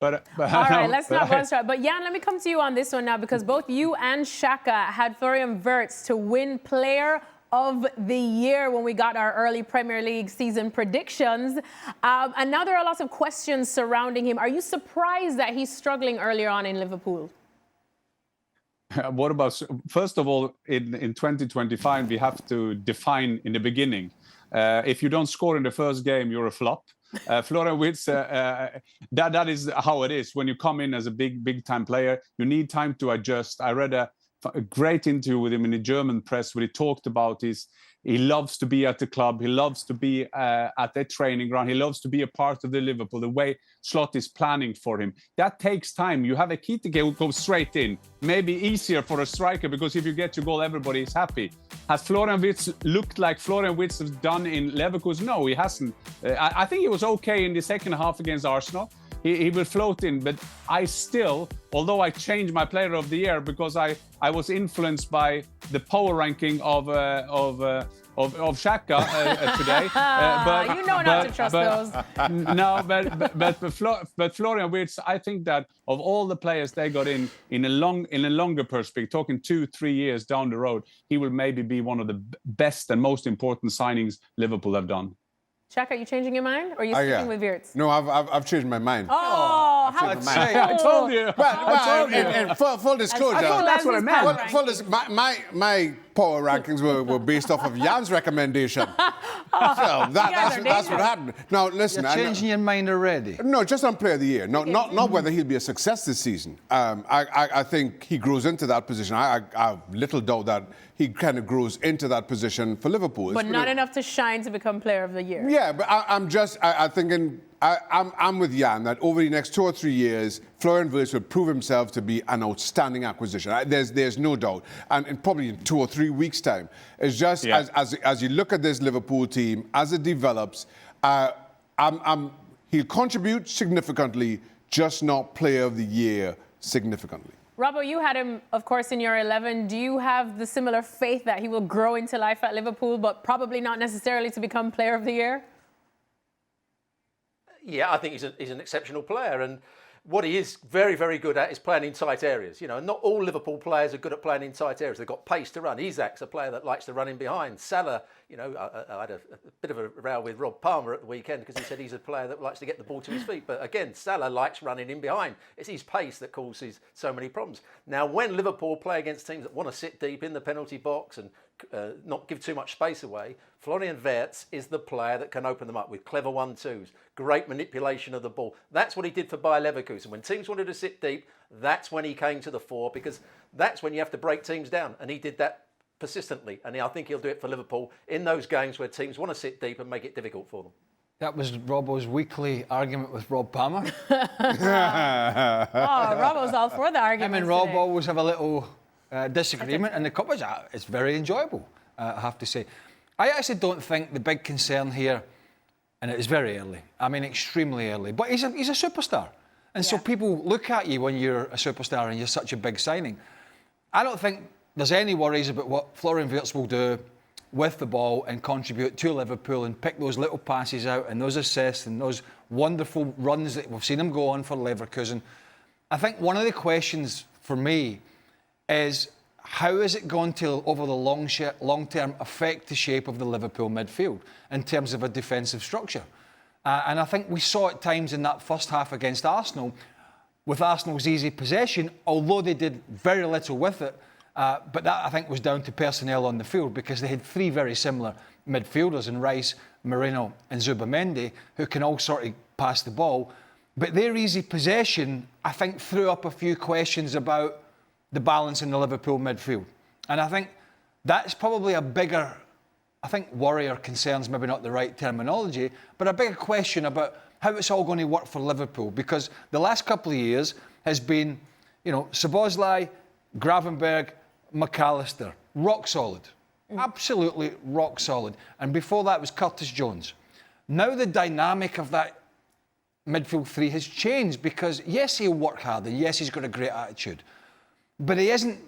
All right, let's not go straight. But Jan, let me come to you on this one now, because both you and Shaka had Florian Wirtz to win Player of the Year when we got our early Premier League season predictions. And now there are lots of questions surrounding him. Are you surprised that he's struggling earlier on in Liverpool? What about, first of all, in 2025, we have to define in the beginning. If you don't score in the first game, you're a flop. Florian Wirtz, that is how it is. When you come in as a big time player, you need time to adjust. I read a great interview with him in the German press where he talked about he loves to be at the club. He loves to be at the training ground. He loves to be a part of the Liverpool, the way Slot is planning for him. That takes time. You have a key to go straight in. Maybe easier for a striker, because if you get your goal, everybody is happy. Has Florian Wirtz looked like Florian Wirtz has done in Leverkusen? No, he hasn't. I think he was okay in the second half against Arsenal. He will float in, but I still, although I changed my Player of the Year because I was influenced by the power ranking of Shaka today. You know not to trust those. No, but Florian Wirtz, I think that of all the players they got in a longer perspective, talking 2-3 years down the road, he will maybe be one of the best and most important signings Liverpool have done. Shaka, are you changing your mind, or are you sticking with Wirtz? No, I've changed my mind. Oh, how cool. I told you. In full disclosure, that's what I meant. My power rankings were based off of Jan's recommendation. So that's what happened. Now, listen. You're changing your mind already? No, just on Player of the Year. No, not whether he'll be a success this season. I think he grows into that position. I have little doubt that he kind of grows into that position for Liverpool. But not enough to shine to become Player of the Year. Yeah, but I'm thinking, I'm with Jan that over the next 2 or 3 years, Florian Wirtz will prove himself to be an outstanding acquisition. There's no doubt. And probably in 2 or 3 weeks' time. It's just as you look at this Liverpool team, as it develops, he'll contribute significantly, just not Player of the Year significantly. Robbo, you had him, of course, in your 11. Do you have the similar faith that he will grow into life at Liverpool, but probably not necessarily to become Player of the Year? Yeah, I think he's an exceptional player, and what he is very, very good at is playing in tight areas. You know, not all Liverpool players are good at playing in tight areas. They've got pace to run. Isak's a player that likes to run in behind. Salah, you know, I had a bit of a row with Rob Palmer at the weekend because he said he's a player that likes to get the ball to his feet. But again, Salah likes running in behind. It's his pace that causes so many problems. Now, when Liverpool play against teams that want to sit deep in the penalty box and not give too much space away, Florian Wirtz is the player that can open them up with clever 1-2s, great manipulation of the ball. That's what he did for Bayer Leverkusen. When teams wanted to sit deep, that's when he came to the fore, because that's when you have to break teams down. And he did that persistently. And I think he'll do it for Liverpool in those games where teams want to sit deep and make it difficult for them. That was Robbo's weekly argument with Rob Palmer. Robbo's all for the argument. Him and Rob always have a little disagreement, and the cup it's very enjoyable, I have to say. I actually don't think the big concern here, and it is very early, I mean extremely early, but he's a superstar. And so people look at you when you're a superstar and you're such a big signing. I don't think there's any worries about what Florian Wirtz will do with the ball and contribute to Liverpool and pick those little passes out and those assists and those wonderful runs that we've seen him go on for Leverkusen. I think one of the questions for me is, how is it going to, over the long term, affect the shape of the Liverpool midfield in terms of a defensive structure? And I think we saw at times in that first half against Arsenal, with Arsenal's easy possession, although they did very little with it, but that I think was down to personnel on the field, because they had 3 very similar midfielders in Rice, Moreno and Zubamendi, who can all sort of pass the ball. But their easy possession, I think, threw up a few questions about the balance in the Liverpool midfield. And I think that's probably a bigger, I think worry or concern's maybe not the right terminology, but a bigger question about how it's all going to work for Liverpool, because the last couple of years has been, you know, Szoboszlai, Gravenberg, McAllister, rock solid. Absolutely rock solid. And before that was Curtis Jones. Now the dynamic of that midfield 3 has changed, because yes, he'll work hard, and yes, he's got a great attitude, but he isn't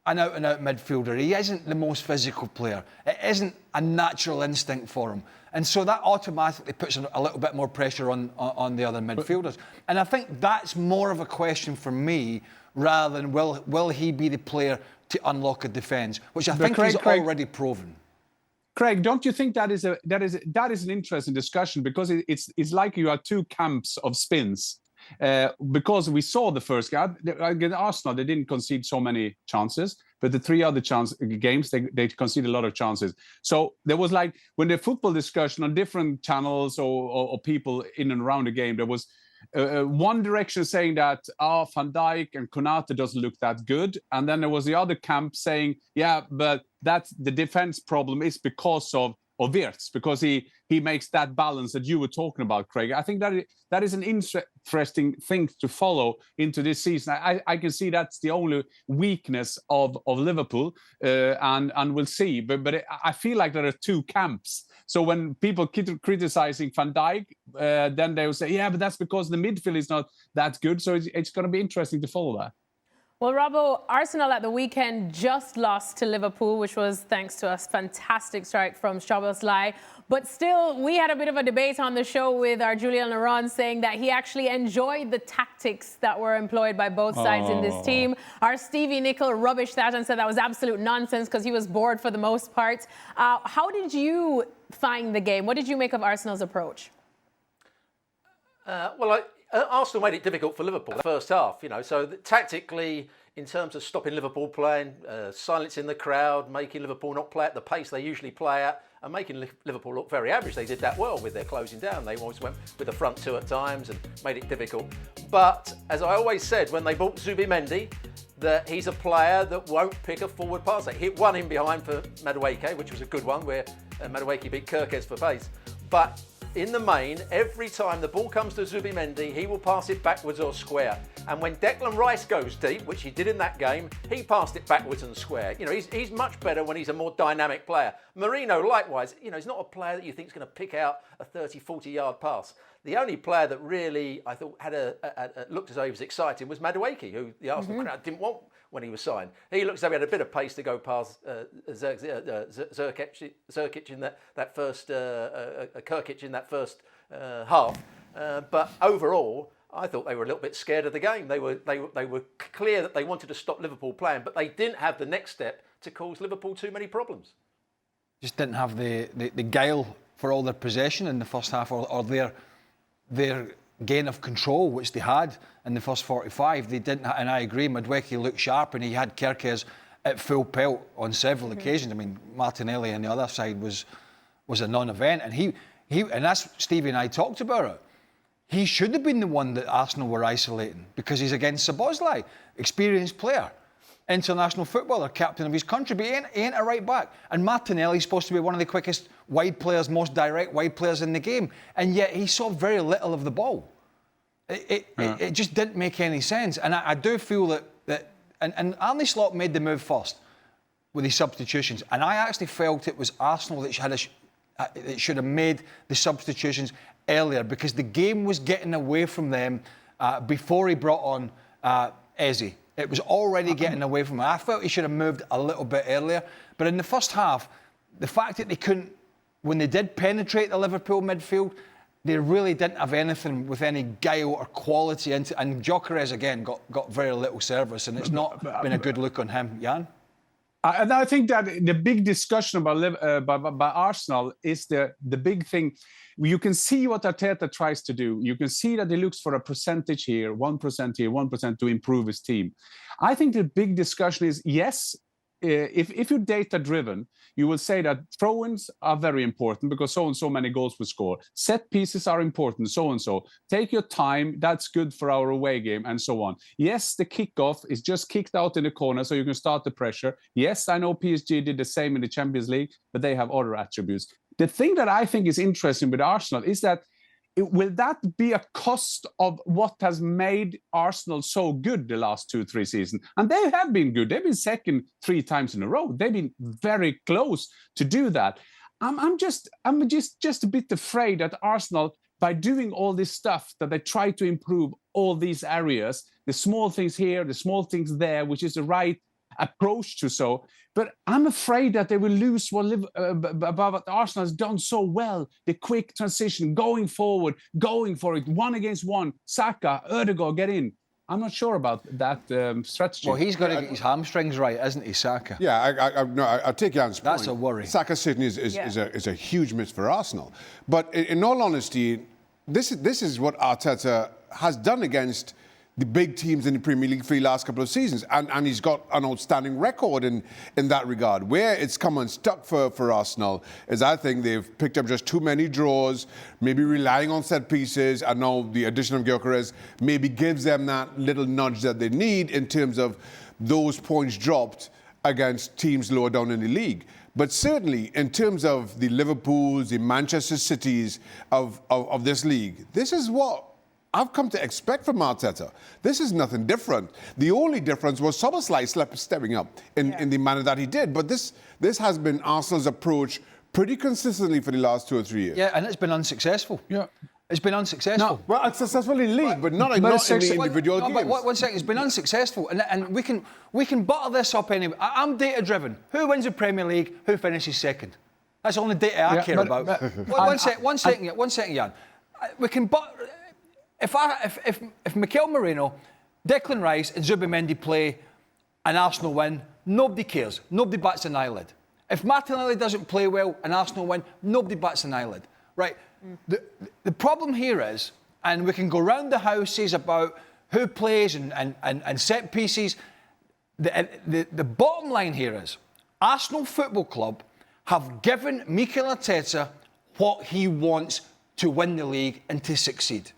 an out-and-out midfielder. He isn't the most physical player. It isn't a natural instinct for him. And so that automatically puts a little bit more pressure on the other midfielders. And I think that's more of a question for me rather than will he be the player to unlock a defence, which I think he's already proven. Craig, don't you think that is an interesting discussion, because it's like you are two camps of spins. Because we saw the first game against Arsenal, they didn't concede so many chances, but the 3 other games they conceded a lot of chances. So there was, like, when the football discussion on different channels or people in and around the game, there was one direction saying that Van Dijk and Konate doesn't look that good, and then there was the other camp saying, yeah, but that's the defense problem is because of Wirtz, because he makes that balance that you were talking about, Craig. I think that is an interesting thing to follow into this season. I can see that's the only weakness of Liverpool, and we'll see. But I feel like there are two camps. So when people keep criticizing Van Dijk, then they will say, yeah, but that's because the midfield is not that good. So it's going to be interesting to follow that. Well, Robbo, Arsenal at the weekend just lost to Liverpool, which was thanks to a fantastic strike from Szoboszlai. But still, we had a bit of a debate on the show with our Julian Laurent saying that he actually enjoyed the tactics that were employed by both sides in this team. Our Stevie Nicol rubbished that and said that was absolute nonsense because he was bored for the most part. How did you find the game? What did you make of Arsenal's approach? Arsenal made it difficult for Liverpool the first half, so tactically, in terms of stopping Liverpool playing, silencing the crowd, making Liverpool not play at the pace they usually play at, and making Liverpool look very average. They did that well with their closing down. They always went with the front two at times and made it difficult. But, as I always said, when they bought Zubimendi, that he's a player that won't pick a forward pass. They hit one in behind for Madueke, which was a good one, where Madueke beat Kirkes for pace. But in the main, every time the ball comes to Zubimendi, he will pass it backwards or square. And when Declan Rice goes deep, which he did in that game, he passed it backwards and square. He's much better when he's a more dynamic player. Marino, likewise, he's not a player that you think is going to pick out a 30, 40-yard pass. The only player that really, I thought, looked as though he was exciting was Madueke, who the Arsenal crowd didn't want when he was signed. He looks as though he had a bit of pace to go past Zirkic in that first Kirkic in that first half. But overall, I thought they were a little bit scared of the game. They were clear that they wanted to stop Liverpool playing, but they didn't have the next step to cause Liverpool too many problems. Just didn't have the guile for all their possession in the first half, or their gain of control, which they had in the first 45. They didn't, and I agree, Madueke looked sharp and he had Kirkes at full pelt on several occasions. I mean, Martinelli on the other side was a non-event, and he and that's Stevie and I talked about it. He should have been the one that Arsenal were isolating, because he's against Szoboszlai, experienced player, international footballer, captain of his country, but he ain't a right back. And Martinelli's supposed to be one of the quickest wide players, most direct wide players in the game, and yet he saw very little of the ball. It just didn't make any sense. And I do feel that and Arne Slot made the move first with his substitutions, and I actually felt it was Arsenal that should have made the substitutions earlier, because the game was getting away from them before he brought on Aage. It was already getting away from him. I felt he should have moved a little bit earlier. But in the first half, the fact that they couldn't, when they did penetrate the Liverpool midfield, they really didn't have anything with any guile or quality into, and Gyökeres again got very little service, and it's not been a good look on him. Jan? And I think that the big discussion about Arsenal is the big thing. You can see what Arteta tries to do. You can see that he looks for a percentage here, 1% here, 1% to improve his team. I think the big discussion is, yes, if you're data-driven, you will say that throw-ins are very important because so and so many goals will score. Set pieces are important, so and so. Take your time, that's good for our away game, and so on. Yes, the kickoff is just kicked out in the corner so you can start the pressure. Yes, I know PSG did the same in the Champions League, but they have other attributes. The thing that I think is interesting with Arsenal is that will that be a cost of what has made Arsenal so good the last 2-3 seasons? And they have been good. They've been second 3 times in a row. They've been very close to do that. I'm just a bit afraid that Arsenal, by doing all this stuff, that they try to improve all these areas, the small things here, the small things there, which is the right approach to so. But I'm afraid that they will lose what Arsenal has done so well. The quick transition, going forward, going for it, 1 against 1. Saka, Ødegaard, get in. I'm not sure about that strategy. Well, he's got to get his hamstrings right, isn't he, Saka? Yeah, I take Jan's point. That's a worry. Saka certainly is a huge miss for Arsenal. But in all honesty, this is what Arteta has done against the big teams in the Premier League for the last couple of seasons. And he's got an outstanding record in that regard. Where it's come unstuck for Arsenal is I think they've picked up just too many draws, maybe relying on set pieces, and now the addition of Gyökeres maybe gives them that little nudge that they need in terms of those points dropped against teams lower down in the league. But certainly, in terms of the Liverpools, the Manchester Cities of this league, this is what I've come to expect from Arteta. This is nothing different. The only difference was Szoboszlai stepping up in the manner that he did. But this has been Arsenal's approach pretty consistently for the last 2 or 3 years. Yeah, and it's been unsuccessful. Yeah. It's been unsuccessful. Well, it's successful in the league, but not in the individual games. But one second, it's been unsuccessful, and we can butter this up anyway. I'm data driven. Who wins the Premier League? Who finishes second? That's the only data I care about. One second, Jan. We can if Mikel Merino, Declan Rice, and Zubimendi play, and Arsenal win, nobody cares. Nobody bats an eyelid. If Martinelli doesn't play well and Arsenal win, nobody bats an eyelid. Right? The problem here is, and we can go round the houses about who plays and set pieces. The bottom line here is, Arsenal Football Club have given Mikel Arteta what he wants to win the league and to succeed.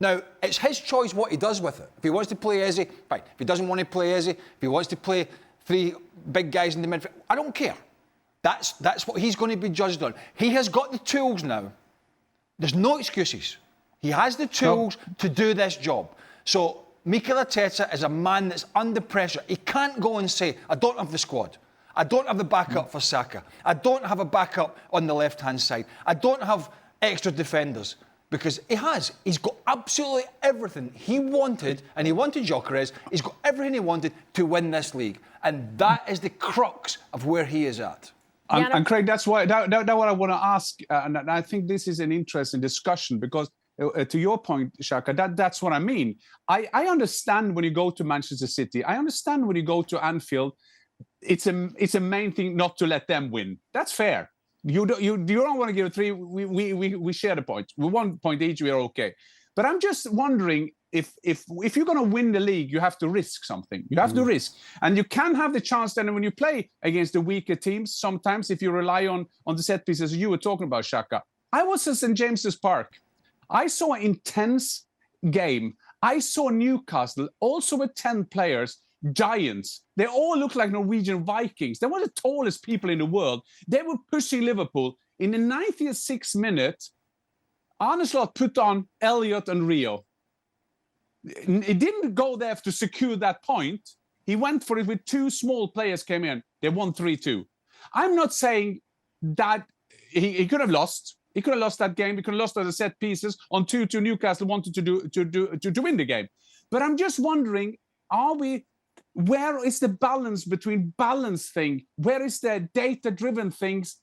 Now, it's his choice what he does with it. If he wants to play Eze, fine. If he doesn't want to play Eze, if he wants to play 3 big guys in the midfield, I don't care. That's what he's going to be judged on. He has got the tools now. There's no excuses. He has the tools to do this job. So Mikel Arteta is a man that's under pressure. He can't go and say, I don't have the squad. I don't have the backup for Saka. I don't have a backup on the left-hand side. I don't have extra defenders. Because he's got absolutely everything he wanted, and he wanted Gyökeres. He's got everything he wanted to win this league. And that is the crux of where he is at. And Craig, that's what I want to ask, and I think this is an interesting discussion because, to your point, Shaka, that's what I mean. I understand when you go to Manchester City. I understand when you go to Anfield. It's a main thing not to let them win. That's fair. You don't want to give 3. We share the point. With 1 point each, we are okay. But I'm just wondering if you're going to win the league, you have to risk something. You have to risk, and you can have the chance then when you play against the weaker teams. Sometimes, if you rely on the set pieces you were talking about, Shaka. I was at St James's Park. I saw an intense game. I saw Newcastle also with 10 players. Giants. They all look like Norwegian Vikings. They were the tallest people in the world. They were pushing Liverpool. In the 96th minute, Arne Slot put on Elliott and Rio. He didn't go there to secure that point. He went for it with 2 small players came in. They won 3-2. I'm not saying that he could have lost. He could have lost that game. He could have lost the set pieces on 2-2. Newcastle wanted to win the game. But I'm just wondering, where is the balance between balance thing? Where is the data-driven things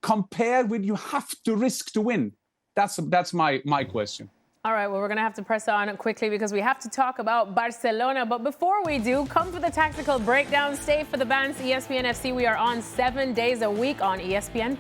compared with you have to risk to win? That's my question. All right, well, we're going to have to press on quickly because we have to talk about Barcelona. But before we do, come for the tactical breakdown. Stay for the bands. ESPN FC, we are on 7 days a week on ESPN+.